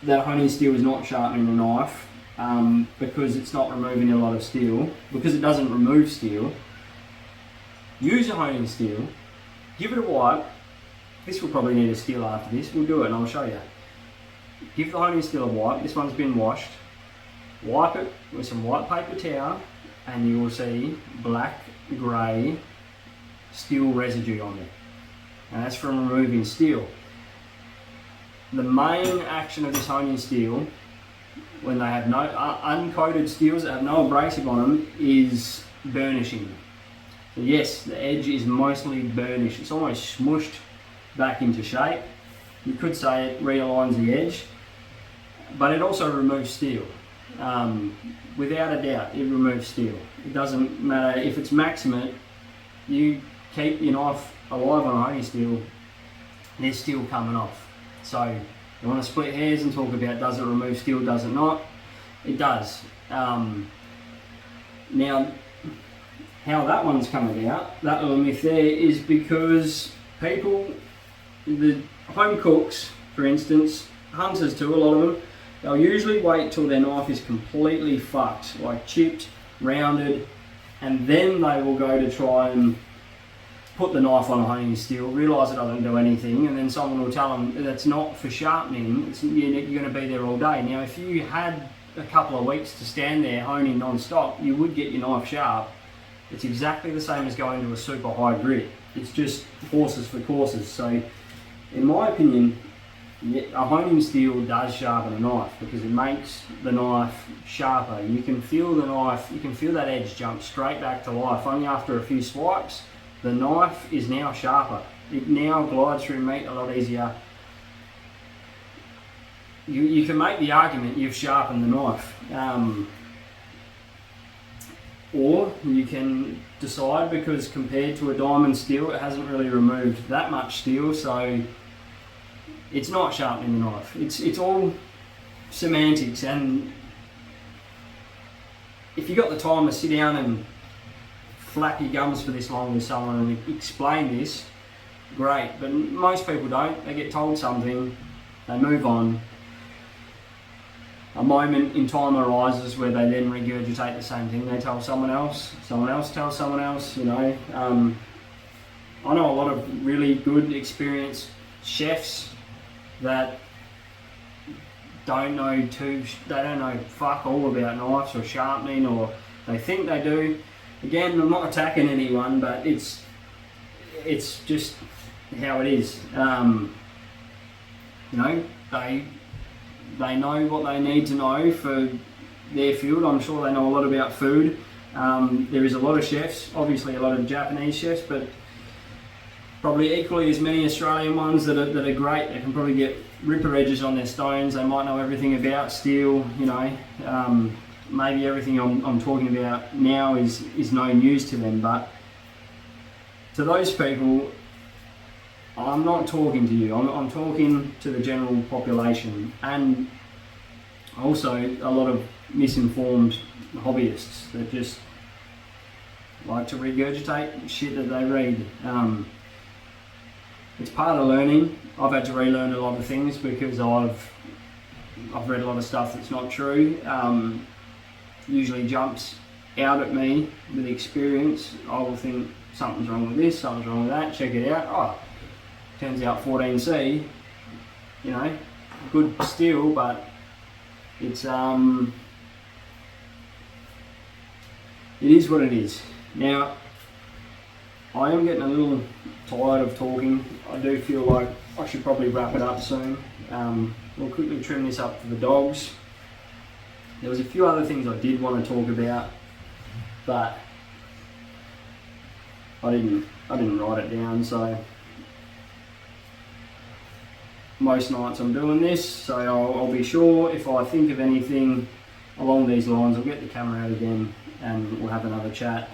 that a honing steel is not sharpening a knife because it's not removing a lot of steel, because it doesn't remove steel, use a honing steel, give it a wipe. This will probably need a steel after this, we'll do it and I'll show you. Give the honing steel a wipe, this one's been washed, wipe it with some white paper towel and you will see black, grey steel residue on it. And that's from removing steel. The main action of this honing steel, when they have no uncoated steels that have no abrasive on them, is burnishing. So yes, the edge is mostly burnished. It's almost smushed back into shape. You could say it realigns the edge, but it also removes steel. Without a doubt, it removes steel. It doesn't matter if it's Maximate, you keep your knife alive on a honey steel, there's steel coming off. So you want to split hairs and talk about does it remove steel, does it not? It does. Now, how that one's coming out, that little myth there, is because people, the home cooks, for instance, hunters too, a lot of them, they'll usually wait till their knife is completely fucked, like chipped, rounded, and then they will go to try and put the knife on a honing steel, realise it doesn't do anything, and then someone will tell them that's not for sharpening, you're going to be there all day. Now, if you had a couple of weeks to stand there honing non-stop, you would get your knife sharp. It's exactly the same as going to a super high grit. It's just horses for courses. So, in my opinion, a honing steel does sharpen a knife because it makes the knife sharper. You can feel the knife, you can feel that edge jump straight back to life. Only after a few swipes, the knife is now sharper. It now glides through meat a lot easier. You can make the argument you've sharpened the knife. Or you can decide, because compared to a diamond steel, it hasn't really removed that much steel, so it's not sharpening the knife. It's all semantics, and if you've got the time to sit down and flap your gums for this long with someone and explain this, great, but most people don't. They get told something, they move on. A moment in time arises where they then regurgitate the same thing. They tell someone else tells someone else, you know. I know a lot of really good, experienced chefs that don't know fuck all about knives or sharpening, or they think they do. Again, I'm not attacking anyone, but it's just how it is. You know, they know what they need to know for their field. I'm sure they know a lot about food. There is a lot of chefs, obviously a lot of Japanese chefs, but probably equally as many Australian ones that are great. They can probably get ripper edges on their stones. They might know everything about steel, you know. Maybe everything I'm talking about now is no news to them, but to those people, I'm not talking to you. I'm talking to the general population, and also a lot of misinformed hobbyists that just like to regurgitate shit that they read. It's part of learning. I've had to relearn a lot of things because I've read a lot of stuff that's not true. Usually jumps out at me with experience. I will think something's wrong with this, something's wrong with that, check it out. Oh, turns out 14C, you know, good steel, but it's it is what it is. Now, I am getting a little tired of talking. I do feel like I should probably wrap it up soon. We'll quickly trim this up for the dogs. There was a few other things I did want to talk about, but I didn't write it down, so most nights I'm doing this, so I'll be sure if I think of anything along these lines, I'll get the camera out again and we'll have another chat.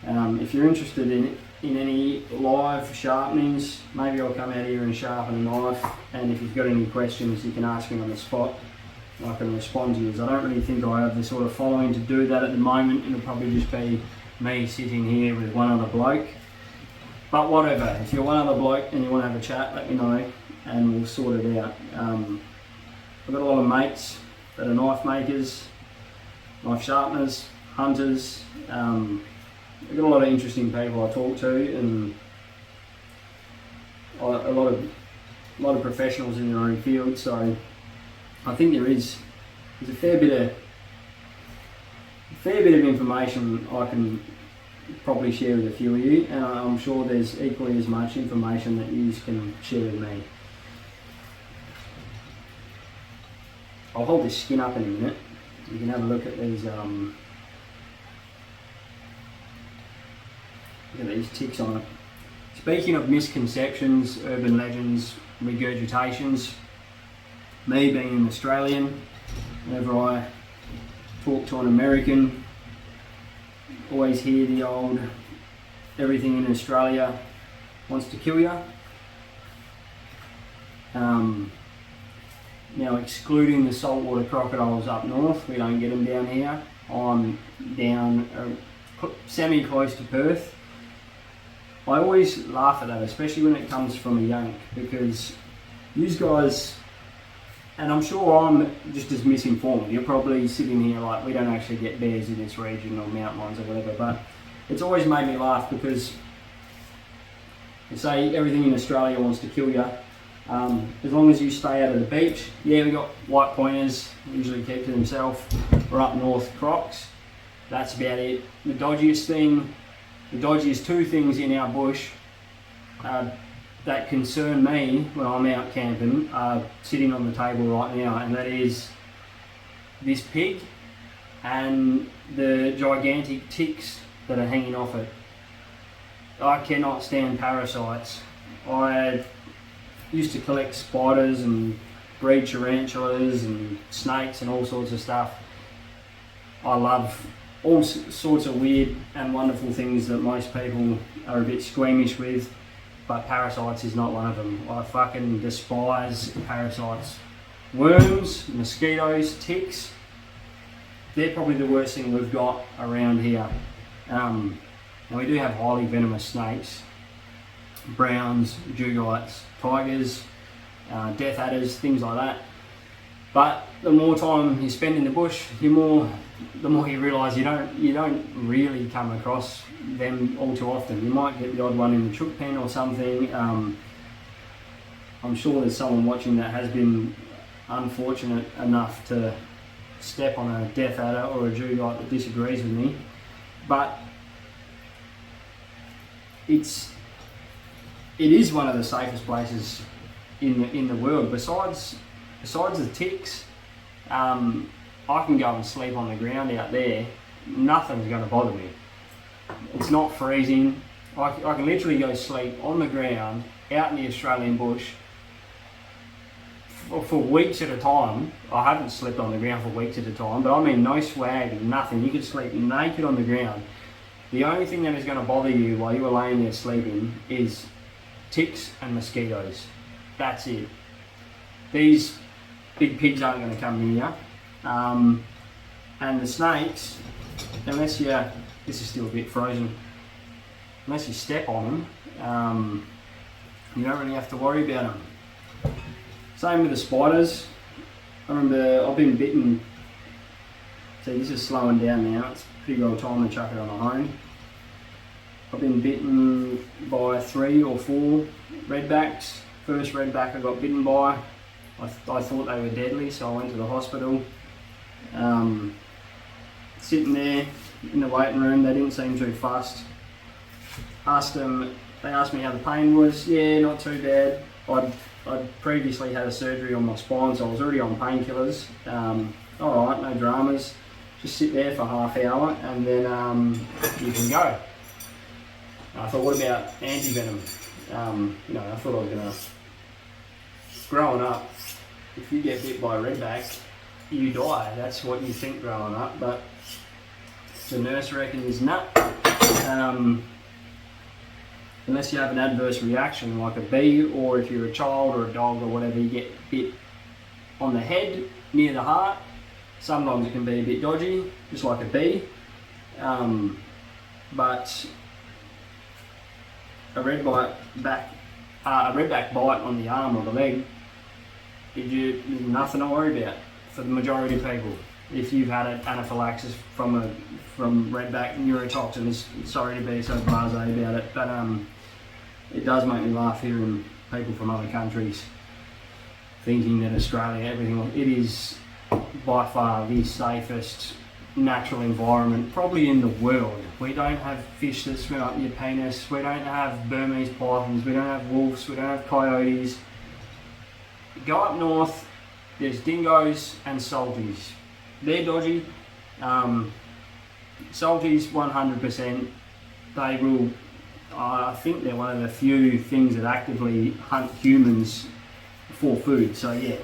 If you're interested in any live sharpenings, maybe I'll come out here and sharpen a knife, and if you've got any questions you can ask me on the spot. I can respond to you. I don't really think I have the sort of following to do that at the moment. It'll probably just be me sitting here with one other bloke. But whatever, if you're one other bloke and you want to have a chat, let me know and we'll sort it out. I've got a lot of mates that are knife makers, knife sharpeners, hunters. I've got a lot of interesting people I talk to, and a lot of professionals in their own field. So I think there's a fair bit of information I can probably share with a few of you, and I'm sure there's equally as much information that you can share with me. I'll hold this skin up in a minute. You can have a look at these ticks on it. Speaking of misconceptions, urban legends, regurgitations, me being an Australian, whenever I talk to an American, always hear the old everything in Australia wants to kill you. Now, excluding the saltwater crocodiles up north, we don't get them down here. I'm down semi-close to Perth. I always laugh at that, especially when it comes from a yank, because you guys, and I'm sure I'm just as misinformed, you're probably sitting here like, we don't actually get bears in this region or mountain lions or whatever, but it's always made me laugh because they say everything in Australia wants to kill you. As long as you stay out of the beach. Yeah, we got white pointers, usually keep to themselves, or up north crocs. That's about it. The dodgiest two things in our bush that concern me when I'm out camping are sitting on the table right now, and that is this pig and the gigantic ticks that are hanging off it. I cannot stand parasites. I used to collect spiders and breed tarantulas and snakes and all sorts of stuff. I love all sorts of weird and wonderful things that most people are a bit squeamish with, but parasites is not one of them. I fucking despise parasites. Worms, mosquitoes, ticks, they're probably the worst thing we've got around here. And we do have highly venomous snakes, browns, jugites, tigers, death adders, things like that. But the more time you spend in the bush, the more you realise you don't really come across them all too often. You might get the odd one in the chook pen or something. I'm sure there's someone watching that has been unfortunate enough to step on a death adder or a jugite that disagrees with me, but it is one of the safest places in the world. Besides the ticks, I can go and sleep on the ground out there. Nothing's going to bother me. It's not freezing. I can literally go sleep on the ground out in the Australian bush for weeks at a time. I haven't slept on the ground for weeks at a time, but I mean no swag, nothing. You can sleep naked on the ground. The only thing that is going to bother you while you are laying there sleeping is ticks and mosquitoes. That's it. These big pigs aren't going to come near you. And the snakes, unless this is still a bit frozen, unless you step on them, you don't really have to worry about them. Same with the spiders. I remember I've been bitten. See, this is slowing down now. It's pretty well time to chuck it on a hone. I've been bitten by 3 or 4 redbacks. First redback I got bitten by, I thought they were deadly, so I went to the hospital. Sitting there in the waiting room, they didn't seem too fussed. They asked me how the pain was. Yeah, not too bad. I'd previously had a surgery on my spine, so I was already on painkillers. Alright, no dramas. Just sit there for half hour and then you can go. I thought, what about anti-venom? I thought I was gonna. Growing up, if you get bit by a redback, you die. That's what you think growing up, but the nurse reckons nut. Unless you have an adverse reaction like a bee, or if you're a child or a dog or whatever, you get bit on the head near the heart. Sometimes it can be a bit dodgy, just like a bee. But a redback bite on the arm or the leg, there's nothing to worry about for the majority of people. If you've had an anaphylaxis from redback neurotoxins, sorry to be so blasé about it, but it does make me laugh hearing people from other countries thinking that Australia, it is by far the safest natural environment probably in the world. We don't have fish that swim up your penis, we don't have Burmese pythons, we don't have wolves, we don't have coyotes. Go up north, there's dingoes and salties. They're dodgy. Salties 100%. They will, I think they're one of the few things that actively hunt humans for food, so yeah.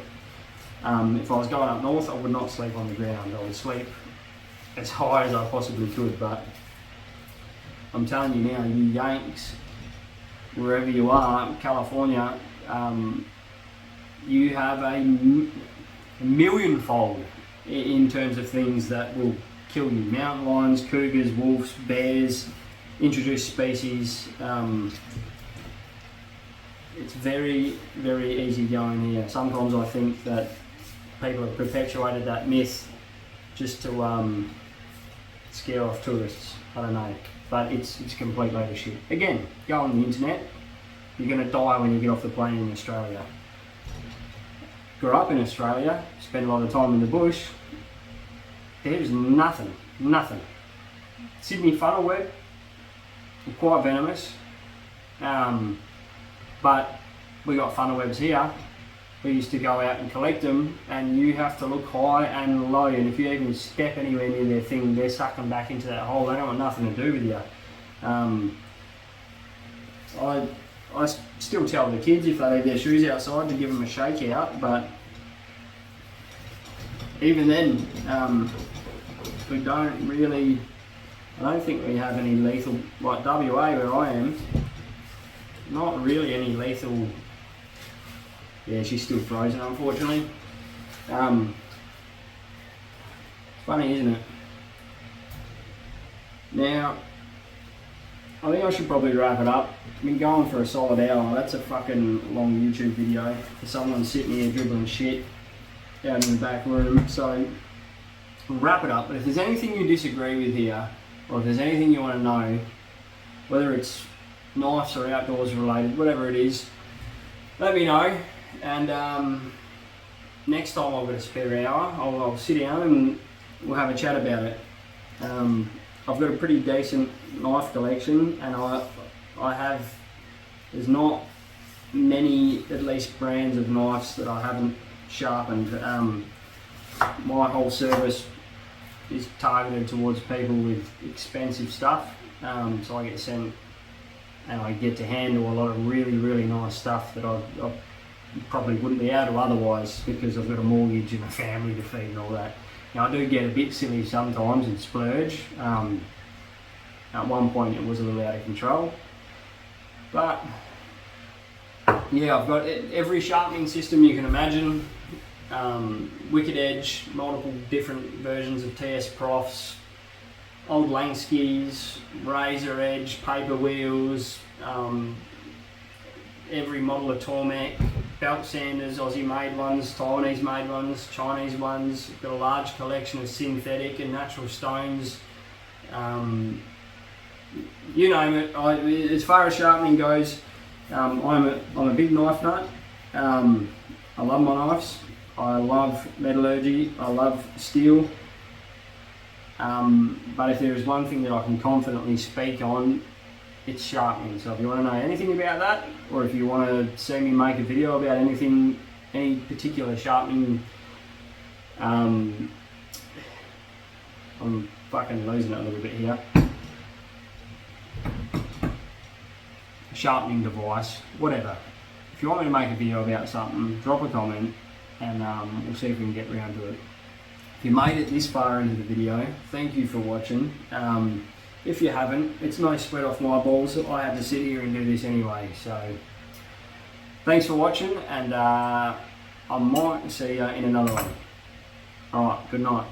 If I was going up north, I would not sleep on the ground. I would sleep as high as I possibly could, but I'm telling you now, you Yanks, wherever you are, California, you have a millionfold in terms of things that will kill you. Mountain lions, cougars, wolves, bears, introduced species. It's very, very easy going here. Sometimes I think that people have perpetuated that myth just to scare off tourists. I don't know, but it's a complete load of shit. Again, go on the internet. You're going to die when you get off the plane in Australia. Grew up in Australia, spent a lot of time in the bush. There's nothing. Sydney funnel web, quite venomous, but we got funnel webs here. We used to go out and collect them, and you have to look high and low, and if you even step anywhere near their thing, they're sucking back into that hole. They don't want nothing to do with you. I still tell the kids if they leave their shoes outside to give them a shake out, but even then, we don't really, I don't think we have any lethal, like WA where I am, not really any lethal. Yeah, she's still frozen, unfortunately. Funny, isn't it? Now, I think I should probably wrap it up. I've been going for a solid hour. That's a fucking long YouTube video for someone sitting here dribbling shit out in the back room. So, we'll wrap it up. But if there's anything you disagree with here, or if there's anything you want to know, whether it's knives or outdoors related, whatever it is, let me know. And next time I've got a spare hour, I'll sit down and we'll have a chat about it. I've got a pretty decent knife collection, and I have, there's not many, at least, brands of knives that I haven't sharpened. My whole service is targeted towards people with expensive stuff, so I get sent and I get to handle a lot of really, really nice stuff that I probably wouldn't be able to otherwise, because I've got a mortgage and a family to feed and all that. Now, I do get a bit silly sometimes and splurge. At one point it was a little out of control, but yeah, I've got every sharpening system you can imagine. Wicked edge, multiple different versions of TS profs, old Langskis, razor edge, paper wheels, every model of Tormek, belt sanders, Aussie made ones, Taiwanese made ones, Chinese ones. Got a large collection of synthetic and natural stones. You name it. As far as sharpening goes, I'm a big knife nut. I love my knives. I love metallurgy. I love steel. But if there is one thing that I can confidently speak on, it's sharpening. So if you want to know anything about that, or if you want to see me make a video about anything, any particular sharpening, I'm fucking losing it a little bit here. Sharpening device, whatever. If you want me to make a video about something, drop a comment and we'll see if we can get around to it. If you made it this far into the video, thank you for watching. If you haven't, it's no sweat off my balls. I had to sit here and do this anyway, so thanks for watching, and I might see you in another one. Alright, good night.